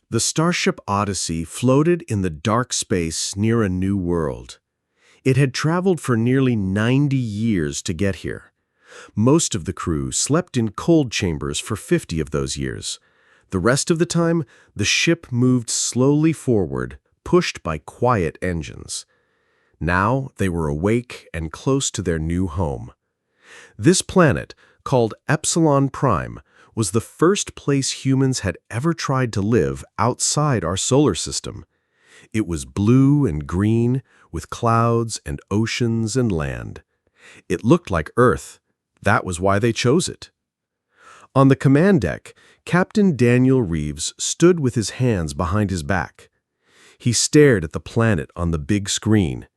The Starship Odyssey floated in the dark space near a new world. It had traveled for nearly 90 years to get here. Most of the crew slept in cold chambers for 50 of those years. The rest of the time, the ship moved slowly forward, pushed by quiet engines. Now they were awake and close to their new home. This planet, called Epsilon Prime, was the first place humans had ever tried to live outside our solar system. It was blue and green, with clouds and oceans and land. It looked like Earth. That was why they chose it. On the command deck, Captain Daniel Reeves stood with his hands behind his back. He stared at the planet on the big screen.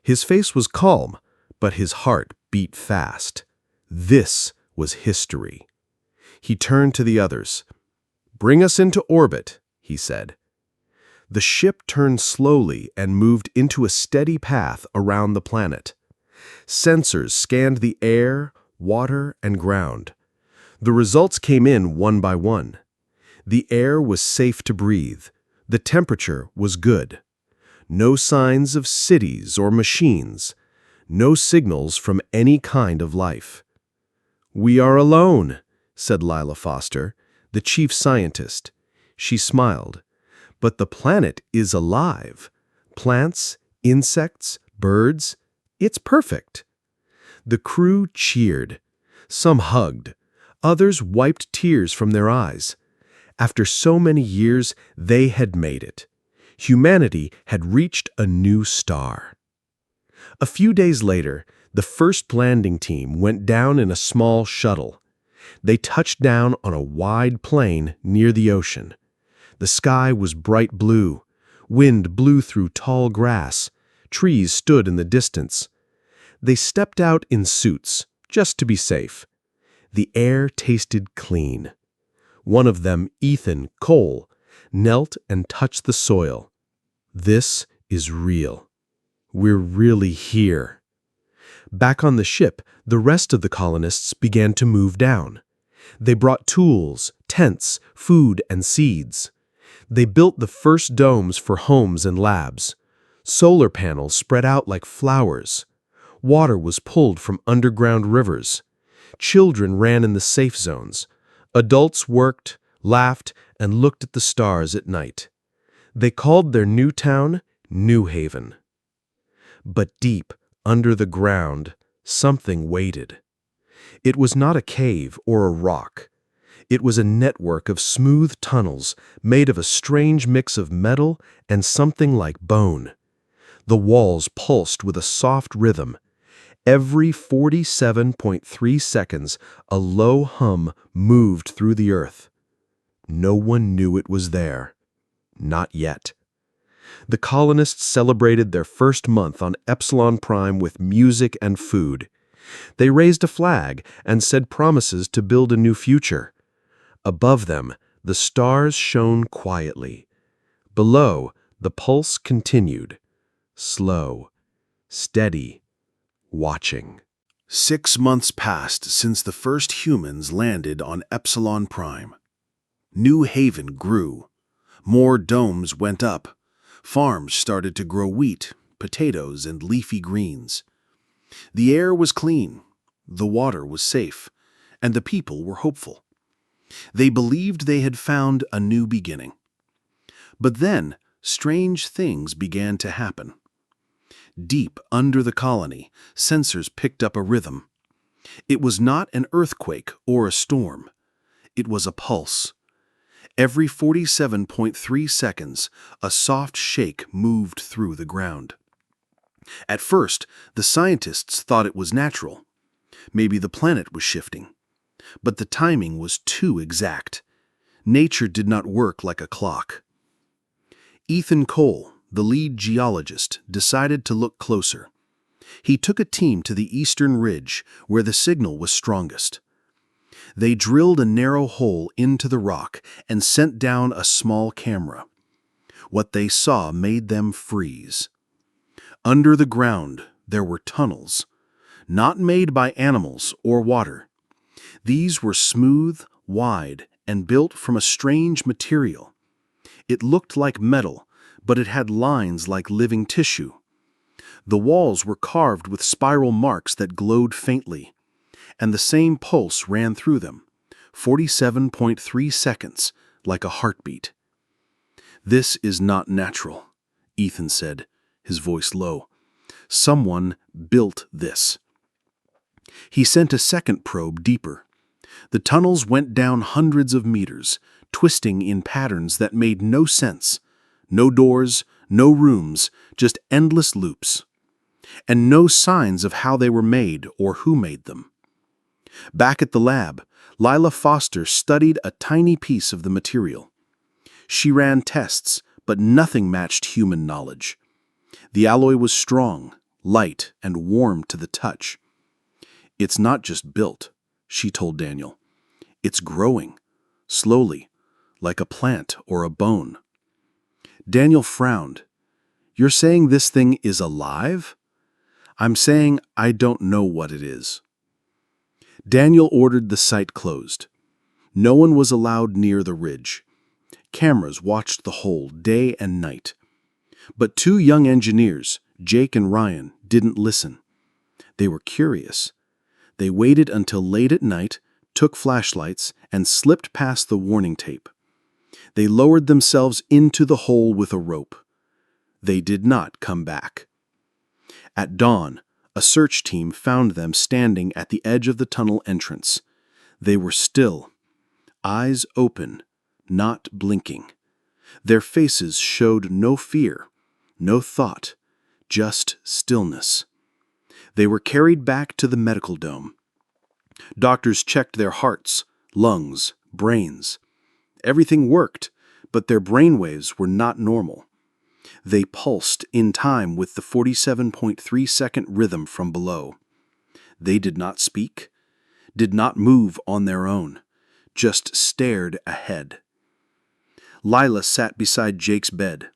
His face was calm, but his heart beat fast. This was history. He turned to the others. "Bring us into orbit," he said. The ship turned slowly and moved into a steady path around the planet. Sensors scanned the air, water, and ground. The results came in one by one. The air was safe to breathe. The temperature was good. No signs of cities or machines. No signals from any kind of life. "We are alone," said Lila Foster, the chief scientist. She smiled. "But the planet is alive. Plants, insects, birds. It's perfect." The crew cheered. Some hugged. Others wiped tears from their eyes. After so many years, they had made it. Humanity had reached a new star. A few days later, the first landing team went down in a small shuttle. They touched down on a wide plain near the ocean. The sky was bright blue. Wind blew through tall grass. Trees stood in the distance. They stepped out in suits, just to be safe. The air tasted clean. One of them, Ethan Cole, knelt and touched the soil. "This is real. We're really here." Back on the ship, the rest of the colonists began to move down. They brought tools, tents, food, and seeds. They built the first domes for homes and labs. Solar panels spread out like flowers. Water was pulled from underground rivers. Children ran in the safe zones. Adults worked, laughed, and looked at the stars at night. They called their new town New Haven. But deep under the ground, something waited. It was not a cave or a rock. It was a network of smooth tunnels made of a strange mix of metal and something like bone. The walls pulsed with a soft rhythm. Every 47.3 seconds, a low hum moved through the earth. No one knew it was there. Not yet. The colonists celebrated their first month on Epsilon Prime with music and food. They raised a flag and said promises to build a new future. Above them, the stars shone quietly. Below, the pulse continued. Slow, steady, watching. 6 months passed since the first humans landed on Epsilon Prime. New Haven grew. More domes went up. Farms started to grow wheat, potatoes, and leafy greens. The air was clean, the water was safe, and the people were hopeful. They believed they had found a new beginning. But then, strange things began to happen. Deep under the colony, sensors picked up a rhythm. It was not an earthquake or a storm. It was a pulse. Every 47.3 seconds, a soft shake moved through the ground. At first, the scientists thought it was natural. Maybe the planet was shifting. But the timing was too exact. Nature did not work like a clock. Ethan Cole, the lead geologist, decided to look closer. He took a team to the eastern ridge, where the signal was strongest. They drilled a narrow hole into the rock and sent down a small camera. What they saw made them freeze. Under the ground, there were tunnels, not made by animals or water. These were smooth, wide, and built from a strange material. It looked like metal, but it had lines like living tissue. The walls were carved with spiral marks that glowed faintly, and the same pulse ran through them, 47.3 seconds, like a heartbeat. "This is not natural," Ethan said, his voice low. "Someone built this." He sent a second probe deeper. The tunnels went down hundreds of meters, twisting in patterns that made no sense. No doors, no rooms, just endless loops. And no signs of how they were made or who made them. Back at the lab, Lila Foster studied a tiny piece of the material. She ran tests, but nothing matched human knowledge. The alloy was strong, light, and warm to the touch. "It's not just built," she told Daniel. "It's growing, slowly, like a plant or a bone." Daniel frowned. "You're saying this thing is alive?" "I'm saying I don't know what it is." Daniel ordered the site closed. No one was allowed near the ridge. Cameras watched the hole day and night. But two young engineers, Jake and Ryan, didn't listen. They were curious. They waited until late at night, took flashlights, and slipped past the warning tape. They lowered themselves into the hole with a rope. They did not come back. At dawn, a search team found them standing at the edge of the tunnel entrance. They were still, eyes open, not blinking. Their faces showed no fear, no thought, just stillness. They were carried back to the medical dome. Doctors checked their hearts, lungs, brains. Everything worked, but their brainwaves were not normal. They pulsed in time with the 47.3-second rhythm from below. They did not speak, did not move on their own, just stared ahead. Lila sat beside Jake's bed.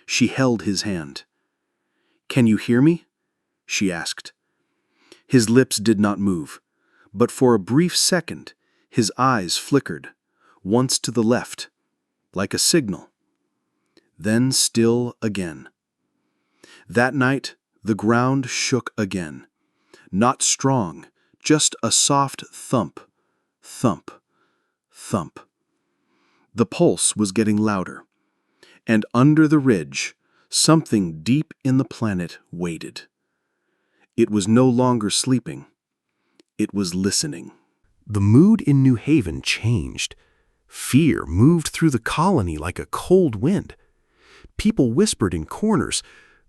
She held his hand. "Can you hear me?" she asked. His lips did not move, but for a brief second, his eyes flickered, once to the left, like a signal. Then still again. That night, the ground shook again. Not strong, just a soft thump, thump, thump. The pulse was getting louder, and under the ridge, something deep in the planet waited. It was no longer sleeping. It was listening. The mood in New Haven changed. Fear moved through the colony like a cold wind. People whispered in corners.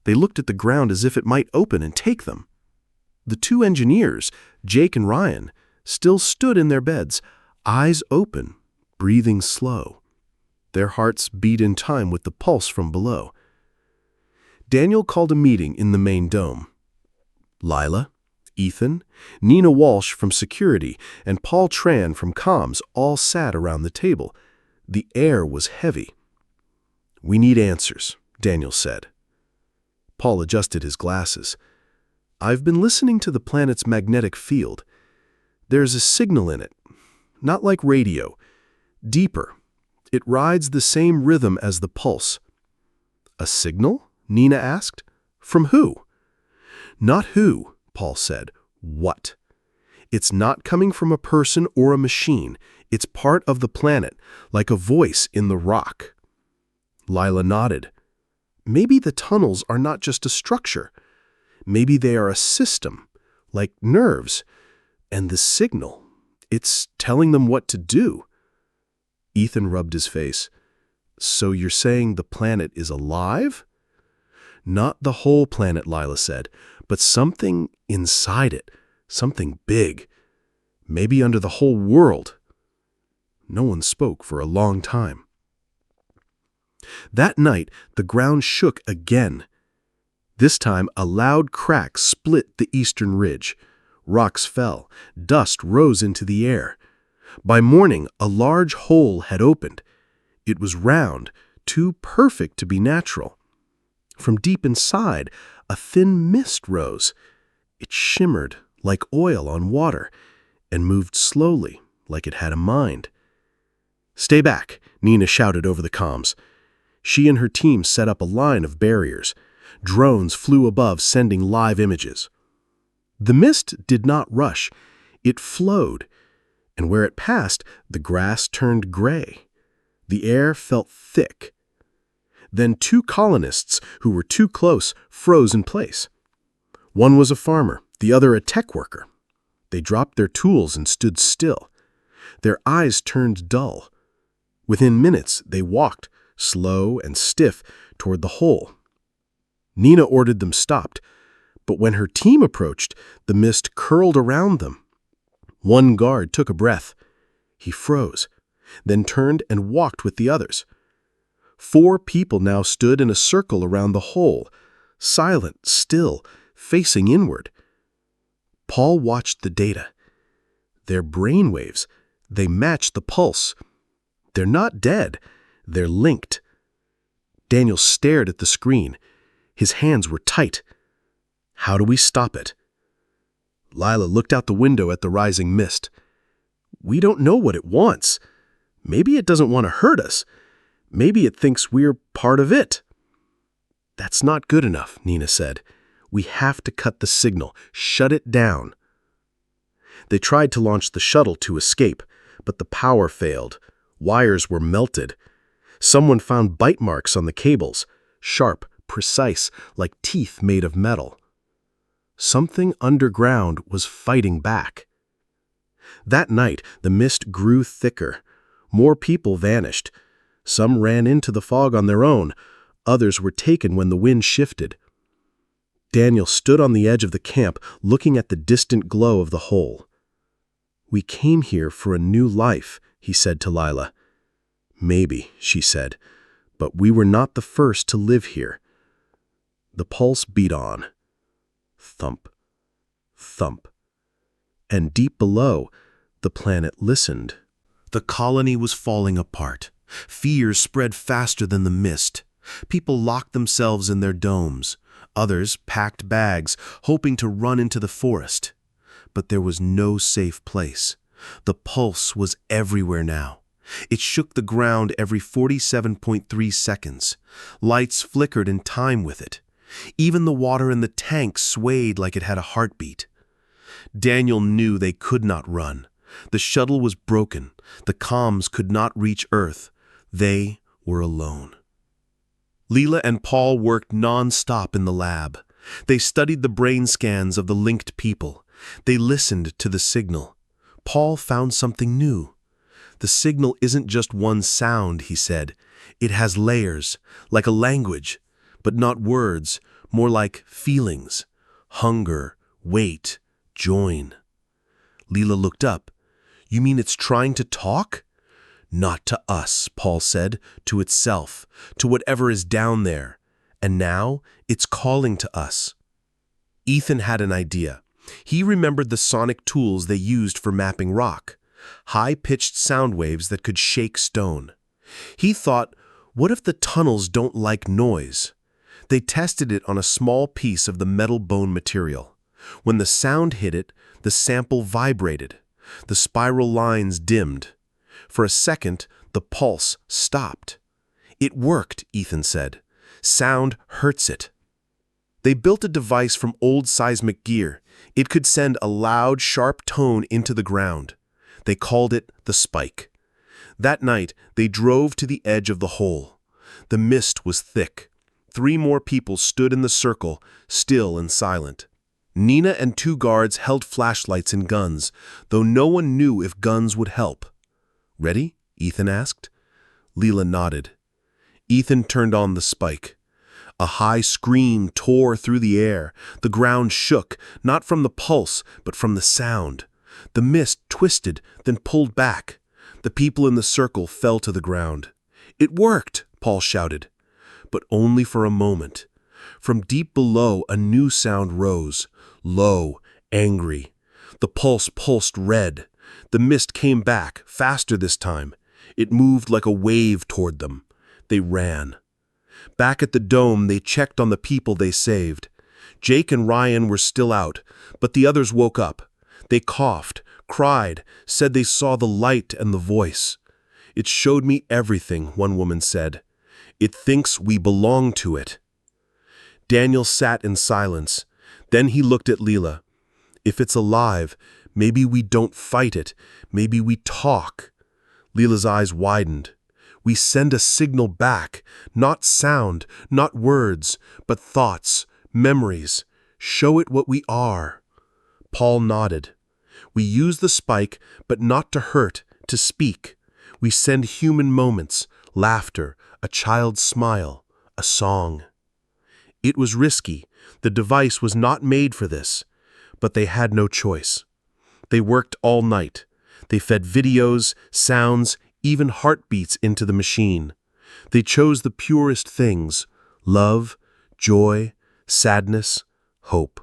They looked at the ground as if it might open and take them. The two engineers, Jake and Ryan, still stood in their beds, eyes open, breathing slow. Their hearts beat in time with the pulse from below. Daniel called a meeting in the main dome. Lila, Ethan, Nina Walsh from security, and Paul Tran from comms all sat around the table. The air was heavy. "We need answers," Daniel said. Paul adjusted his glasses. "I've been listening to the planet's magnetic field. There's a signal in it, not like radio, deeper. It rides the same rhythm as the pulse." "A signal?" Nina asked. "From who?" "Not who," Paul said. "What? It's not coming from a person or a machine. It's part of the planet, like a voice in the rock." Lila nodded. "Maybe the tunnels are not just a structure. Maybe they are a system, like nerves. And the signal, it's telling them what to do." Ethan rubbed his face. "So you're saying the planet is alive?" "Not the whole planet," Lila said, "but something inside it, something big. Maybe under the whole world." No one spoke for a long time. That night, the ground shook again. This time, a loud crack split the eastern ridge. Rocks fell. Dust rose into the air. By morning, a large hole had opened. It was round, too perfect to be natural. From deep inside, a thin mist rose. It shimmered like oil on water and moved slowly, like it had a mind. "Stay back," Nina shouted over the comms. She and her team set up a line of barriers. Drones flew above, sending live images. The mist did not rush. It flowed, and where it passed, the grass turned gray. The air felt thick. Then 2 colonists who were too close froze in place. One was a farmer, the other a tech worker. They dropped their tools and stood still. Their eyes turned dull. Within minutes, they walked, slow and stiff, toward the hole. Nina ordered them stopped, but when her team approached, the mist curled around them. One guard took a breath. He froze, then turned and walked with the others. 4 people now stood in a circle around the hole, silent, still, facing inward. Paul watched the data. Their brainwaves, they matched the pulse. They're not dead, they're linked. Daniel stared at the screen. His hands were tight. How do we stop it? Lila looked out the window at the rising mist. We don't know what it wants. Maybe it doesn't want to hurt us. Maybe it thinks we're part of it. That's not good enough, Nina said. We have to cut the signal, shut it down. They tried to launch the shuttle to escape, but the power failed. Wires were melted. Someone found bite marks on the cables, sharp, precise, like teeth made of metal. Something underground was fighting back. That night, the mist grew thicker. More people vanished. Some ran into the fog on their own. Others were taken when the wind shifted. Daniel stood on the edge of the camp, looking at the distant glow of the hole. We came here for a new life, he said to Lila. Maybe, she said, but we were not the first to live here. The pulse beat on. Thump, thump. And deep below, the planet listened. The colony was falling apart. Fear spread faster than the mist. People locked themselves in their domes. Others packed bags, hoping to run into the forest. But there was no safe place. The pulse was everywhere now. It shook the ground every 47.3 seconds. Lights flickered in time with it. Even the water in the tank swayed like it had a heartbeat. Daniel knew they could not run. The shuttle was broken. The comms could not reach Earth. They were alone. Leela and Paul worked non-stop in the lab. They studied the brain scans of the linked people. They listened to the signal. Paul found something new. The signal isn't just one sound, he said. It has layers, like a language, but not words, more like feelings. Hunger, wait, join. Leela looked up. You mean it's trying to talk? Not to us, Paul said, to itself, to whatever is down there. And now it's calling to us. Ethan had an idea. He remembered the sonic tools they used for mapping rock, high-pitched sound waves that could shake stone. He thought, what if the tunnels don't like noise? They tested it on a small piece of the metal bone material. When the sound hit it, the sample vibrated. The spiral lines dimmed. For a second, the pulse stopped. It worked, Ethan said. Sound hurts it. They built a device from old seismic gear. It could send a loud, sharp tone into the ground. They called it the spike. That night, they drove to the edge of the hole. The mist was thick. 3 more people stood in the circle, still and silent. Nina and 2 guards held flashlights and guns, though no one knew if guns would help. Ready? Ethan asked. Leela nodded. Ethan turned on the spike. A high scream tore through the air. The ground shook, not from the pulse, but from the sound. The mist twisted, then pulled back. The people in the circle fell to the ground. It worked, Paul shouted. But only for a moment. From deep below, a new sound rose. Low, angry. The pulse pulsed red. The mist came back, faster this time. It moved like a wave toward them. They ran. Back at the dome, they checked on the people they saved. Jake and Ryan were still out, but the others woke up. They coughed, cried, said they saw the light and the voice. It showed me everything, one woman said. It thinks we belong to it." Daniel sat in silence. Then he looked at Leela. "If it's alive, maybe we don't fight it. Maybe we talk." Leela's eyes widened. "We send a signal back, not sound, not words, but thoughts, memories. Show it what we are." Paul nodded. "We use the spike, but not to hurt, to speak. We send human moments, laughter, a child's smile, a song." It was risky. The device was not made for this. But they had no choice. They worked all night. They fed videos, sounds, even heartbeats into the machine. They chose the purest things: love, joy, sadness, hope.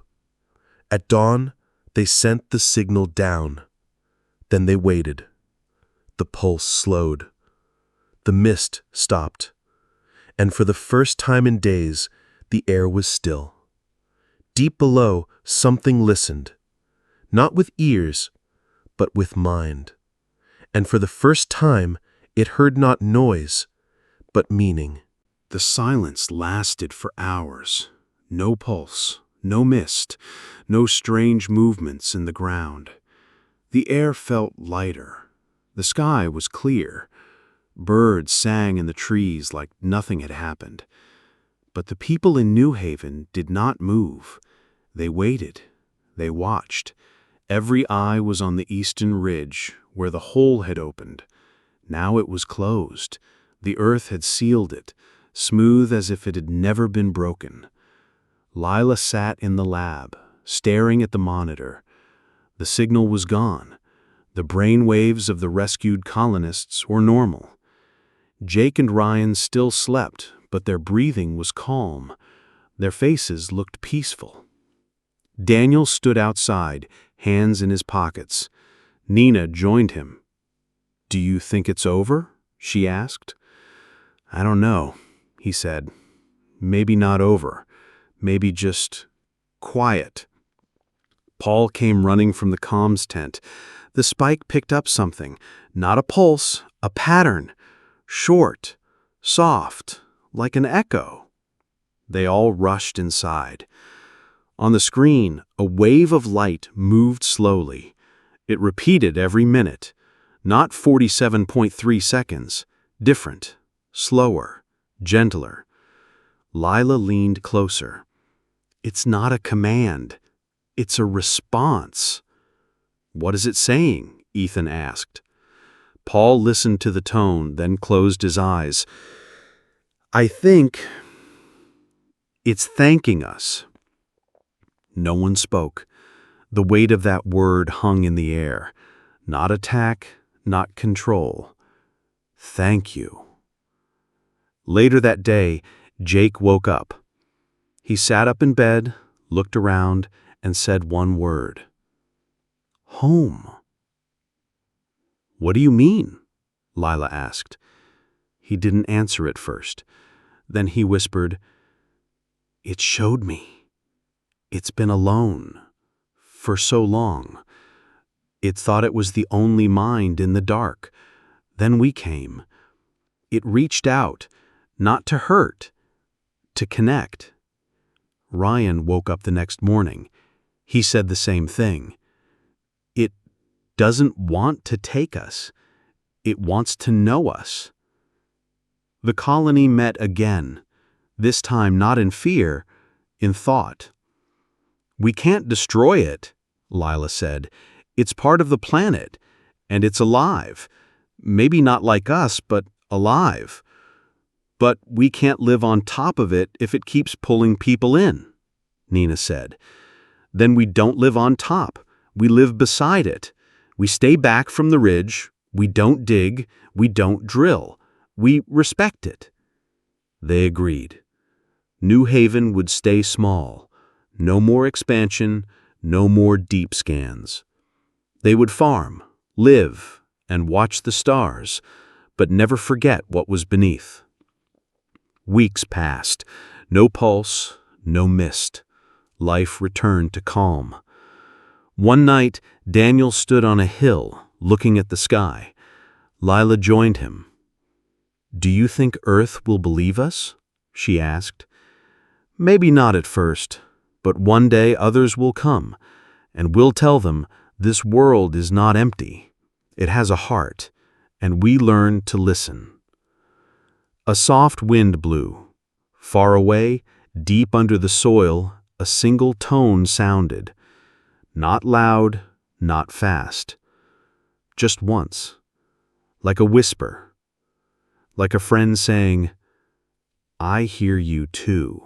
At dawn, they sent the signal down. Then they waited. The pulse slowed. The mist stopped. And for the first time in days, the air was still. Deep below, something listened. Not with ears, but with mind. And for the first time, it heard not noise, but meaning. The silence lasted for hours. No pulse, no mist, no strange movements in the ground. The air felt lighter. The sky was clear. Birds sang in the trees like nothing had happened. But the people in New Haven did not move. They waited. They watched. Every eye was on the eastern ridge, where the hole had opened. Now it was closed. The earth had sealed it, smooth as if it had never been broken. Lila sat in the lab, staring at the monitor. The signal was gone. The brain waves of the rescued colonists were normal. Jake and Ryan still slept, but their breathing was calm. Their faces looked peaceful. Daniel stood outside, hands in his pockets. Nina joined him. "Do you think it's over?" she asked. "I don't know," he said. "Maybe not over. Maybe just quiet." Paul came running from the comms tent. The spike picked up something. Not a pulse, a pattern. Short, soft, like an echo. They all rushed inside. On the screen, a wave of light moved slowly. It repeated every minute. Not 47.3 seconds. Different, slower, gentler. Lila leaned closer. "It's not a command. It's a response." "What is it saying?" Ethan asked. Paul listened to the tone, then closed his eyes. "I think it's thanking us." No one spoke. The weight of that word hung in the air. Not attack, not control. Thank you. Later that day, Jake woke up. He sat up in bed, looked around, and said one word. "Home." "What do you mean?" Lila asked. He didn't answer at first. Then he whispered, "It showed me. It's been alone. For so long. It thought it was the only mind in the dark. Then we came. It reached out, not to hurt, to connect." Ryan woke up the next morning. He said the same thing. "It doesn't want to take us. It wants to know us." The colony met again, this time not in fear, in thought. "We can't destroy it," Lila said. "It's part of the planet, and it's alive. Maybe not like us, but alive. But we can't live on top of it if it keeps pulling people in," Nina said. "Then we don't live on top. We live beside it. We stay back from the ridge. We don't dig. We don't drill. We respect it." They agreed. New Haven would stay small. No more expansion, no more deep scans. They would farm, live, and watch the stars, but never forget what was beneath. Weeks passed. No pulse, no mist. Life returned to calm. One night, Daniel stood on a hill, looking at the sky. Lila joined him. "Do you think Earth will believe us?" she asked. "Maybe not at first, but one day others will come, and we'll tell them this world is not empty. It has a heart, and we learn to listen." A soft wind blew. Far away, deep under the soil, a single tone sounded. Not loud, not fast. Just once. Like a whisper. Like a friend saying, "I hear you too."